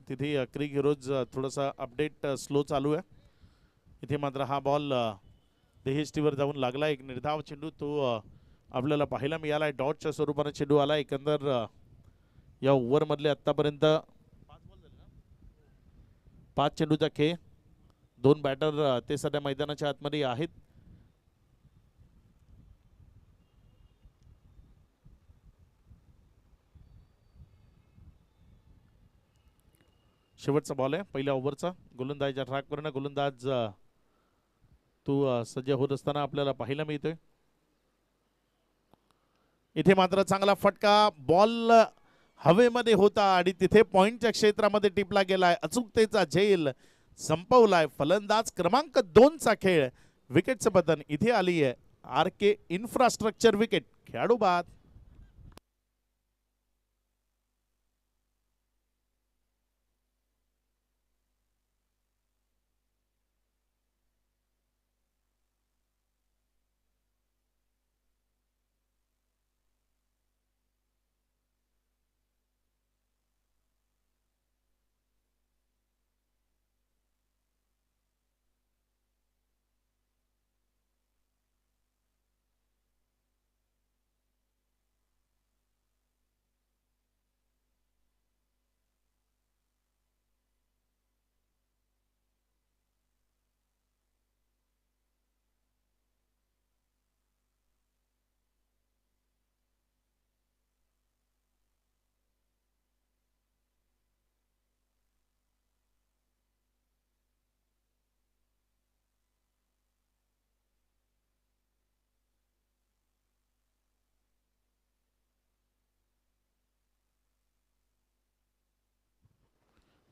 तिथे क्रिक हिरोज थोडासा अपडेट स्लो चालू आहे. इथे मात्र हा बॉल देहेष्टीवर जाऊन लागला. एक निर्धाव चेंडू तो आपल्याला पाहायला मिळाला. डॉटच्या स्वरूपाने चेंडू आला. एकंदर या ओव्हरमधले आत्तापर्यंत 5 चेंडूचा खेळ. 2 बॅटर ते सध्या मैदानाच्या आतमध्ये आहेत. शेवटचा बॉल आहे पहिल्या ओव्हरचा. गोलंदाजीच्या ट्रॅकवरनं गोलंदाज तो सज्ज होत असताना आपल्याला पाहायला मिळतोय. इथे मात्र चांगला फटका. बॉल हवेमध्ये होता आणि तिथे पॉइंटच्या क्षेत्रामध्ये टिपला गेलाय. अचूकतेचा झेल संपवलाय. फलंदाज क्रमांक 2 चा खेळ. विकेटचं पतन इथे आली आहे. आर के इन्फ्रास्ट्रक्चर विकेट. खेळाडू बाद.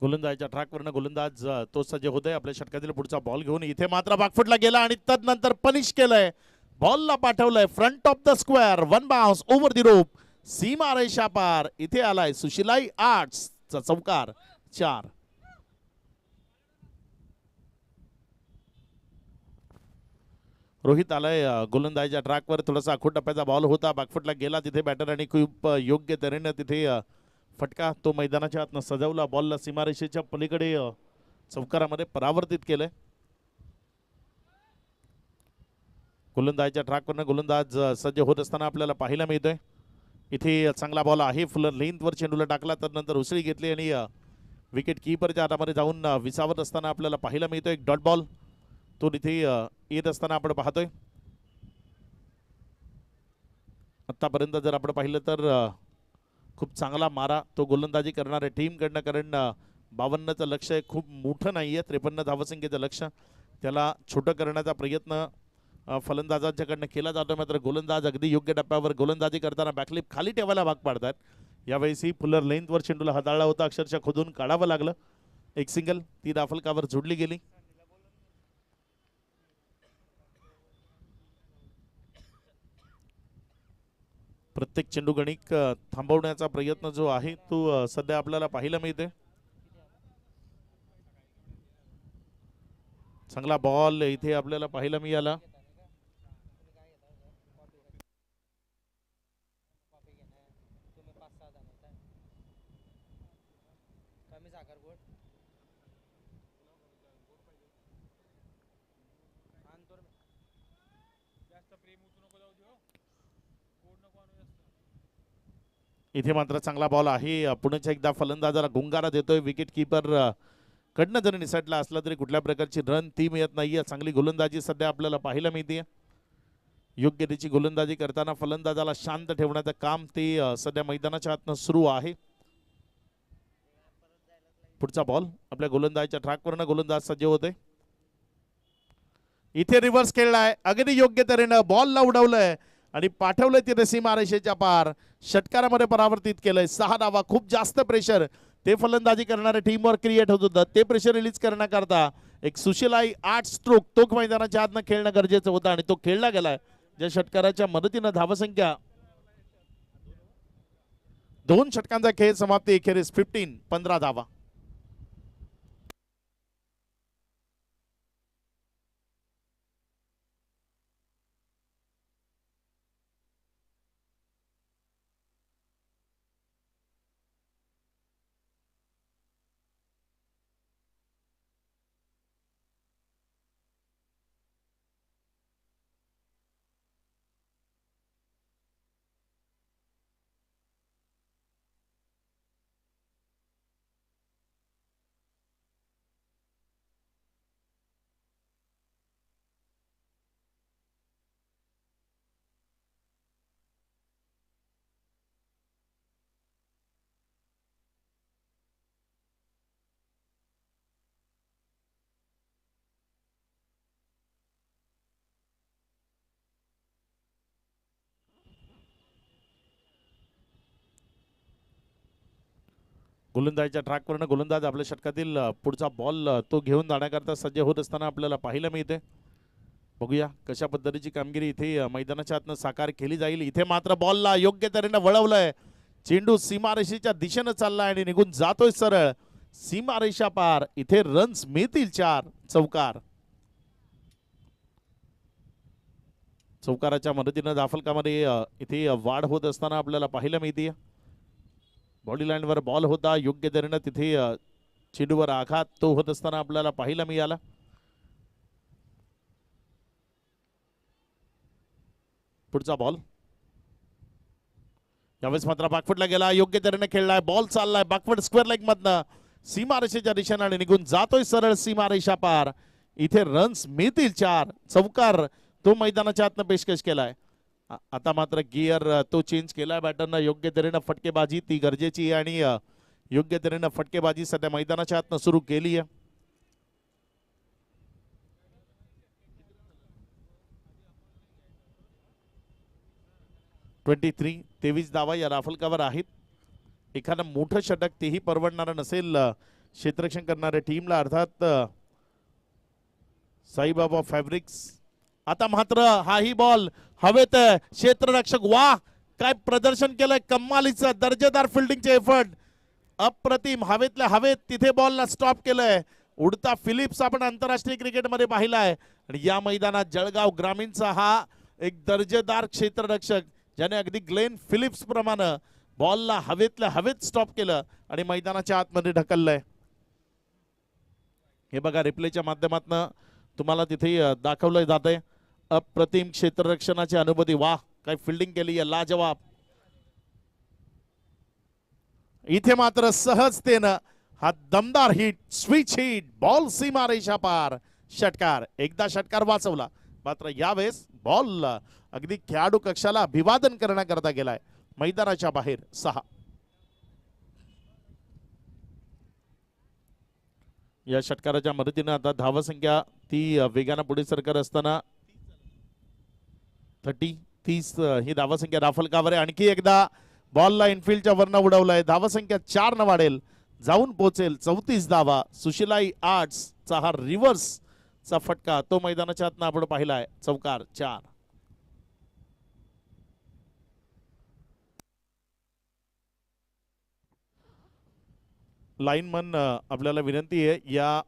गोलंदाजाच्या ट्रॅकवरनं गोलंदाज तो सज्ज होतोय आपल्या षटकातील पुढचा बॉल घेऊन. इथे मात्र बॅकफुटला गेला आणि तदनंतर पनिश केलंय. बॉलला पाठवलंय front of the square, one bounce over the rope, सीमा रेषा पार. इथे आलाय सुशिलाई आर्ट्सचा चौकार, 4. रोहित आलाय गोलंदाजाच्या ट्रॅकवर. थोडासा आखूड टप्प्याचा बॉल होता, बॅकफुटला गेला तिथे बॅटर आणि खूप योग्य तऱ्हेनं तिथे फटका तो मैदानाच्या आतनं सजवला. बॉलला सीमारेषेच्या पलीकडे चौकारामध्ये परावर्तित केलंय. गोलंदाजाच्या ट्रॅकवरनं गोलंदाज सज्ज होत असताना आपल्याला पाहायला मिळतोय. इथे चांगला बॉल आहे, फुलर लेंथवर चेंडूला टाकला, तर नंतर उसळी घेतली आणि विकेट कीपरच्या हातामध्ये जाऊन विसावत असताना आपल्याला पाहायला मिळतोय. एक डॉट बॉल तो इथे येत असताना आपण पाहतोय. आतापर्यंत जर आपण पाहिलं तर खूप चांगला मारा तो गोलंदाजी करणाऱ्या टीमकडनं, कारण 52चं लक्ष खूप मोठं नाही आहे. 53 धावसंख्येचं लक्ष त्याला छोटं करण्याचा प्रयत्न फलंदाजांच्याकडनं केला जातो. मात्र गोलंदाज अगदी योग्य टप्प्यावर गोलंदाजी करताना बॅकलिप खाली ठेवायला भाग पाडतात. यावेळेसही फुलर लेंथवर चेंडूला हाताळला होता, अक्षरशः खोदून काढावं लागलं. एक सिंगल ती दाफलकावर जोडली गेली. प्रत्येक चेंडू गणिक थांबवण्याचा प्रयत्न जो आहे तो सध्या आपल्याला पाहायला मिळते. चांगला बॉल इथे आपल्याला पाहायला मिळाला. इथे मात्र चांगला बॉल आहे. पुण्याच्या एकदा फलंदाजाला गुंगारा देतोय. विकेट कीपर कडनं जरी निसटला असला तरी कुठल्या प्रकारची रन ती मिळत नाहीये. चांगली गोलंदाजी सध्या आपल्याला पाहायला मिळते. योग्य त्याची गोलंदाजी करताना फलंदाजाला शांत ठेवण्याचं काम ते सध्या मैदानाच्या आतनं सुरू आहे. पुढचा बॉल आपल्या गोलंदाजाच्या ट्रॅकवरनं गोलंदाज सज्ज होते. इथे रिव्हर्स खेळलाय, अगदी योग्य तऱ्हेनं बॉलला उडवलंय आणि पाठवलंय तिथे सीमारेषेच्या पार. षटकारामध्ये परावर्तित केलंय. 6 धावा. खूप जास्त प्रेशर ते फलंदाजी करणाऱ्या टीमवर क्रिएट होत होतं. ते प्रेशर रिलीज करण्याकरता एक सुशिलाई 8 स्ट्रोक तो मैदानाच्या आतनं खेळणं गरजेचं होतं आणि तो खेळला गेलाय. ज्या षटकाराच्या मदतीनं धावसंख्या 2 षटकांचा खेळ समाप्ती अखेरीस 15 धावा. गोलंदाजाच्या ट्रॅकवरनं गोलंदाज आपल्या षटकातील पुढचा बॉल तो घेऊन जाण्याकरता सज्ज होत असताना आपल्याला पाहायला मिळते. बघूया कशा पद्धतीची कामगिरी इथे मैदानाच्या आतनं साकार केली जाईल. इथे मात्र बॉलला योग्य तऱ्हेनं वळवलंय. चेंडू सीमारेषेच्या दिशेनं चाललाय आणि निघून जातोय सरळ सीमारेषा पार. इथे रन्स मिळतील 4. चौकार. चौकाराच्या मदतीनं दाफलकामध्ये इथे वाढ होत असताना आपल्याला पाहायला मिळते. बॉडी लाईनवर बॉल होता, योग्य तऱ्हेनं तिथे चेंडूवर आघात तो होत असताना आपल्याला पाहायला मिळाला. पुढचा बॉल यावेळेस मात्र बॅकफुटला गेला, योग्य तऱ्हेने खेळलाय. बॉल चाललाय बॅकफुट स्क्वेअर लेग मधनं सीमारेषेच्या दिशेने आणि निघून जातोय सरळ सीमारेषा पार. इथे रन्स मिळतील 4. चौकार तो मैदानाच्या आतनं पेशकश केलाय. आता मात्र गिअर तो चेंज केलाय बॅटरनं. योग्य तऱ्हेनं फटकेबाजी ती गरजेची आहे आणि योग्य तऱ्हेनं फटकेबाजी सध्या मैदानाच्या आतनं सुरू केली आहे. 23 धावा या राफलकावर आहेत. एखादं मोठं षटक तेही परवडणारं नसेल क्षेत्ररक्षण करणाऱ्या टीमला अर्थात साईबाबा फॅब्रिक्स. आता मात्र हाही बॉल हवेत, क्षेत्ररक्षक वा काय प्रदर्शन केलंय, कमालीचं दर्जेदार फिल्डिंगचे एफर्ट, अप्रतिम. हवेतल्या हवेत तिथे बॉलला स्टॉप केलंय. उडता फिलिप्स आपण आंतरराष्ट्रीय क्रिकेटमध्ये पाहिलाय आणि या मैदानात जळगाव ग्रामीणचा हा एक दर्जेदार क्षेत्ररक्षक ज्याने अगदी ग्लेन फिलिप्स प्रमाणे बॉलला हवेतल्या हवेत स्टॉप केलं आणि मैदानाच्या आतमध्ये ढकललंय. हे बघा रिप्लेच्या माध्यमातून तुम्हाला तिथे दाखवलं जातंय. अप्रतिम क्षेत्ररक्षणाची अनुभूती. वाह काय फिल्डिंग केली आहे, लाजवाब. इथे मात्र सहजतेनं हा दमदार हिट, स्विच हिट, बॉल सीमारेषा पार, षटकार. एकदा षटकार वाचवला, मात्र यावेळेस बॉल अगदी खेळाडू कक्षाला अभिवादन करण्याकरता गेलाय. मैदानाच्या बाहेर 6. या षटकाराच्या मदतीने आता धावसंख्या ती वेगाने पुढे सरकत असताना 30 ही धावसंख्या राफलकावर आहे. आणखी एकदा बॉलला इनफिल्डच्या वरनं उडवलाय. धावसंख्या 4 न वाढेल, जाऊन पोहोचेल 34 धावा. सुशिलाई आर्ट्सचा हा रिव्हर्सचा फटका तो मैदानाच्या आतनं आपण पाहिलाय. चौकार 4. लाईनमन आपल्याला विनंती आहे, या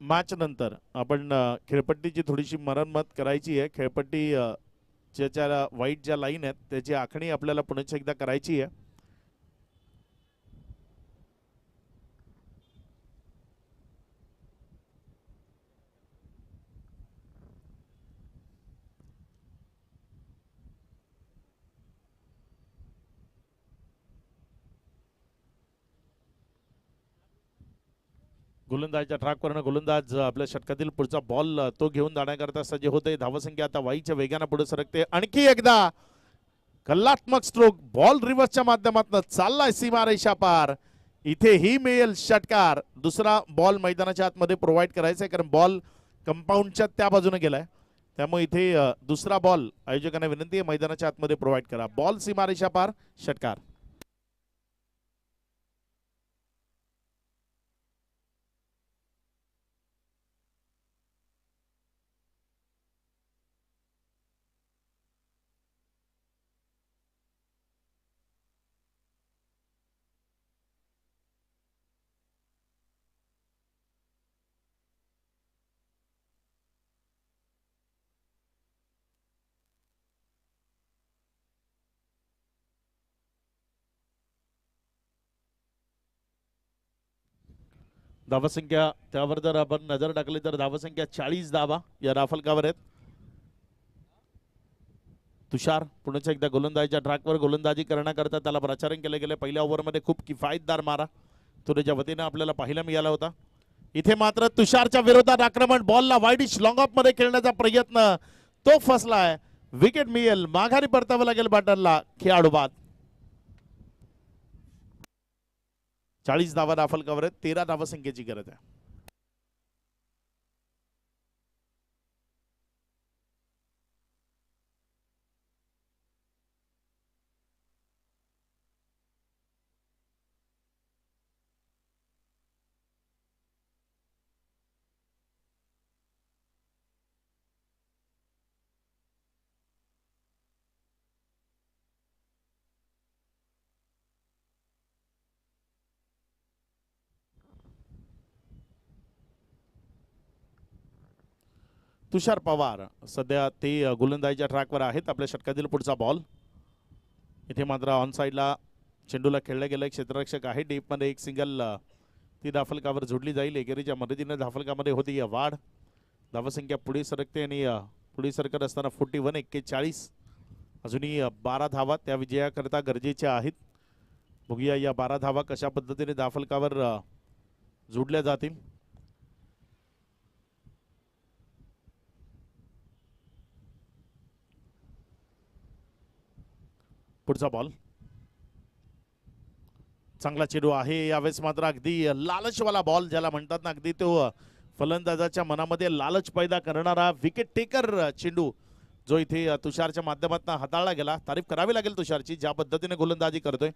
मॅच नंतर आपण खेळपट्टीची थोडीशी मरम्मत करायची आहे. खेळपट्टी ज्याच्या वाईट ज्या लाईन आहेत त्याची आखणी आपल्याला पुन्हा एकदा करायची आहे. गोलंदाजच्या ट्रॅकवरनं गोलंदाज आपल्या षटकातील पुढचा बॉल तो घेऊन जाण्याकरता सज्ज होते. धावसंख्या आता वाईच्या वेगाने पुढे सरकते. आणखी एकदा कलात्मक स्ट्रोक, बॉल रिव्हर्सच्या माध्यमातून चाललाय सीमारेषा पार. इथे ही मिळेल षटकार. दुसरा बॉल मैदानाच्या आतमध्ये प्रोव्हाइड करायचा आहे, कारण बॉल कंपाऊंडच्या त्या बाजूने गेलाय. त्यामुळे इथे दुसरा बॉल आयोजकांना विनंती आहे मैदानाच्या आतमध्ये प्रोव्हाइड करा. बॉल सीमारेषा पार, षटकार. धावसंख्या त्यावर जर आपण नजर टाकली तर धावसंख्या 40 धावा या राफलकावर आहेत. तुषार पुन्हा एकदा गोलंदाजीच्या ट्रॅकवर गोलंदाजी करण्याकरता त्याला प्रचारण केले गेले. पहिल्या ओव्हरमध्ये खूप किफायतदार मारा तुरेच्या वतीने आपल्याला पाहायला मिळाला होता. इथे मात्र तुषारच्या विरोधात आक्रमण, बॉलला वाईडिश लॉंग ऑफ मध्ये खेळण्याचा प्रयत्न तो फसलाय. विकेट मिळेल, माघारी परतावं लागेल बॅटरला. खेळाडू बाद. 40 धावा राफलकावर आहेत. 13 धावसंख्येची गरज आहे. तुषार पवार सध्या ते गोलंदाजीच्या ट्रॅकवर आहेत. आपल्या षटकातील पुढचा बॉल. इथे मात्र ऑन साईडला चेंडूला खेळले गेले. क्षेत्ररक्षक आहे डीपमध्ये. एक सिंगल ती धाफलकावर जोडली जाईल. एकेरीच्या मदतीने धाफलकामध्ये होती या वाढ. धावसंख्या पुढे सरकते आणि पुढे सरकत असताना 41-41. अजूनही 12 धावा त्या विजयाकरता गरजेच्या आहेत. बघूया या 12 धावा कशा पद्धतीने धाफलकावर जोडल्या जातील. पुढचा बॉल चांगला चेंडू आहे. यावेळेस मात्र अगदी लालचवाला बॉल ज्याला म्हणतात ना, अगदी तो फलंदाजाच्या मनामध्ये लालच पैदा करणारा विकेट टेकर चेंडू जो इथे तुषारच्या माध्यमातून हाताळला गेला. तारीफ करावी लागेल तुषारची, ज्या पद्धतीने गोलंदाजी करतोय.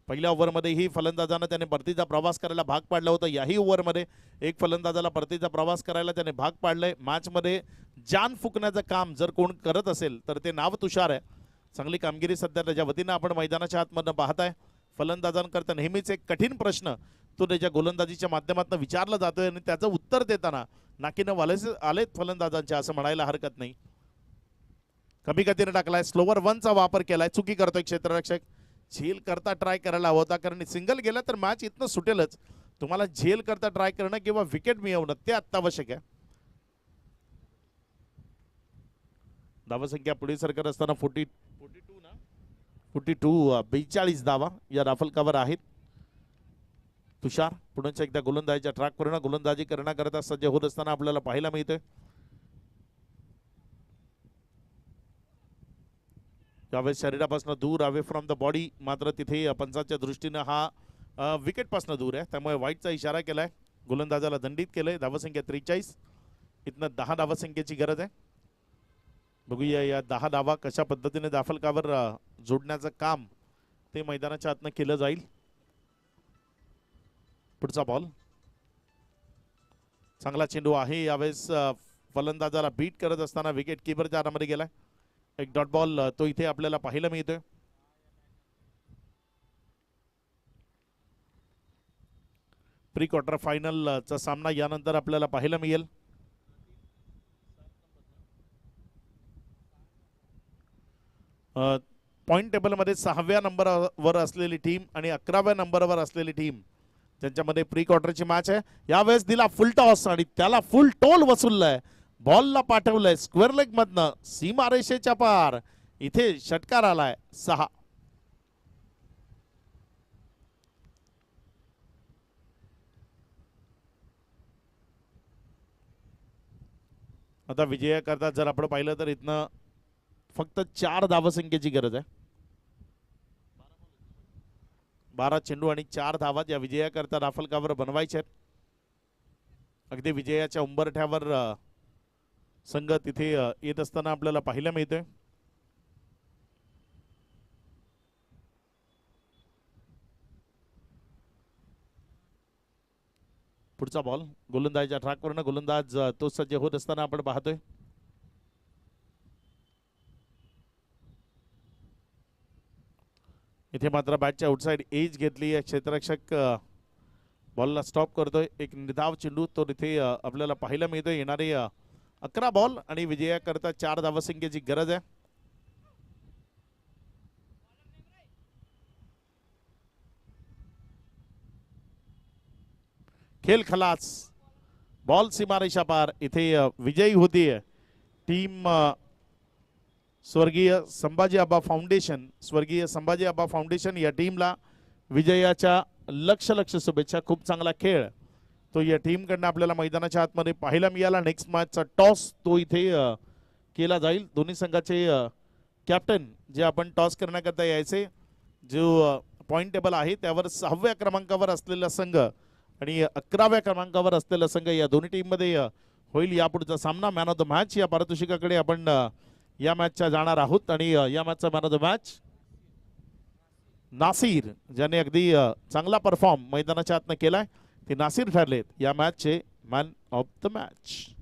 पहिल्या ओव्हरमध्येही फलंदाजानं त्याने परतीचा प्रवास करायला भाग पाडलं होतं. याही ओव्हरमध्ये एक फलंदाजाला परतीचा प्रवास करायला त्याने भाग पाडलंय. मॅचमध्ये जान फुकण्याचं काम जर कोण करत असेल तर ते नाव तुषार आहे. चांगली कामगिरी सध्या त्याच्या वतीनं आपण मैदानाच्या आतमधनं पाहताय. फलंदाजांकरता नेहमीच एक कठीण प्रश्न तो त्याच्या गोलंदाजीच्या माध्यमातून विचारला जातोय आणि त्याचं उत्तर देताना नाकीनं वालेसे आलेत फलंदाजांच्या असं म्हणायला हरकत नाही. कमी गतीने टाकलाय, स्लोवर वनचा वापर केलाय, चुकी करतोय क्षेत्ररक्षक. झेल करता ट्राय करायला हवा होता, कारण सिंगल गेला तर मॅच इथनं सुटेलच. तुम्हाला झेल करता ट्राय करणं किंवा विकेट मिळवणं ते अत्यावश्यक आहे. धावसंख्या पुढे सरकत असताना 42 धावा या राफल कव्हर आहेत. तुषार पुन्हा एकदा गोलंदाजीच्या ट्रॅकवरून गोलंदाजी करण्याकरता सज्ज होत असताना आपल्याला पाहायला मिळतोय. त्यावेळेस शरीरापासून दूर अवे फ्रॉम द बॉडी, मात्र तिथे पंचांच्या दृष्टीनं हा विकेट पासून दूर आहे, त्यामुळे वाईटचा इशारा केलाय. गोलंदाजाला दंडित केलंय. धावसंख्या 43. इथनं 10 धावसंख्येची गरज आहे. बघूया या 10 धावा कशा पद्धतीने दाफलकावर जोडण्याचं काम ते मैदानाच्या आतनं केलं जाईल. पुढचा बॉल चांगला चेंडू आहे. यावेळेस फलंदाजाला बीट करत असताना विकेट किपरच्या हातामध्ये गेलाय. एक डॉट बॉल तो इथे आपल्याला पाहायला मिळतोय. प्री क्वार्टर फायनलचा सामना यानंतर आपल्याला पाहायला मिळेल. पॉइंट टेबलमध्ये 6व्या नंबरवर असलेली टीम आणि 11व्या नंबरवर असलेली टीम ज्यांच्यामध्ये प्री क्वार्टरची मॅच आहे. यावेळेस दिला फुल टॉस आणि त्याला फुल टोल वसूललाय. बॉलला पाठवलंय स्क्वेअर लेग मधनं सीमारेषेच्या पार. इथे षटकार आलाय 6. आता विजयाकरता जर आपण पाहिलं तर इथनं फक्त 4 धावसंख्येची गरज आहे. 12 चेंडू आणि 4 धावा या विजयाकरता राफलकावर बनवायचे आहेत. अगदी विजयाच्या उंबरठ्यावर संघ तिथे येत असताना आपल्याला पाहायला मिळतोय. पुढचा बॉल गोलंदाजीच्या ट्रॅकवरनं गोलंदाज तो सज्ज होत असताना आपण पाहतोय. इथे मात्र बॅटच्या आउटसाइड एज घेतली आहे. क्षेत्ररक्षक बॉलला स्टॉप करतोय. एक निर्धाव चेंडू तो इथे आपल्याला पाहायला मिळतोय. येणारे 11 बॉल आणि विजयाकरता 4 धावसंख्येची गरज आहे. खेळ खलास, बॉल सीमारेषा पार. इथे विजयी होतीये टीम स्वर्गीय संभाजी आबा फाउंडेशन. स्वर्गीय संभाजी आबा फाउंडेशन या टीमला विजयाच्या लक्ष शुभेच्छा. खूप चांगला खेळ तो या टीमकडनं आपल्याला मैदानाच्या आतमध्ये पाहायला मिळाला. नेक्स्ट मॅचचा टॉस तो इथे केला जाईल. दोन्ही संघाचे कॅप्टन जे आपण टॉस करण्याकरता यायचे, जो पॉइंट टेबल आहे त्यावर 6व्या क्रमांकावर असलेला संघ आणि 11व्या क्रमांकावर असलेला संघ या दोन्ही टीममध्ये होईल यापुढचा सामना. मॅन ऑफ द मॅच या पारितोषिकाकडे आपण या मॅचच्या जाणार आहोत आणि या मॅचचा man of the match Nasir, ज्याने अगदी चांगला परफॉर्म मैदानाच्या आतनं केलाय, ते नासिर ठरलेत या मॅचचे मॅन ऑफ द मॅच.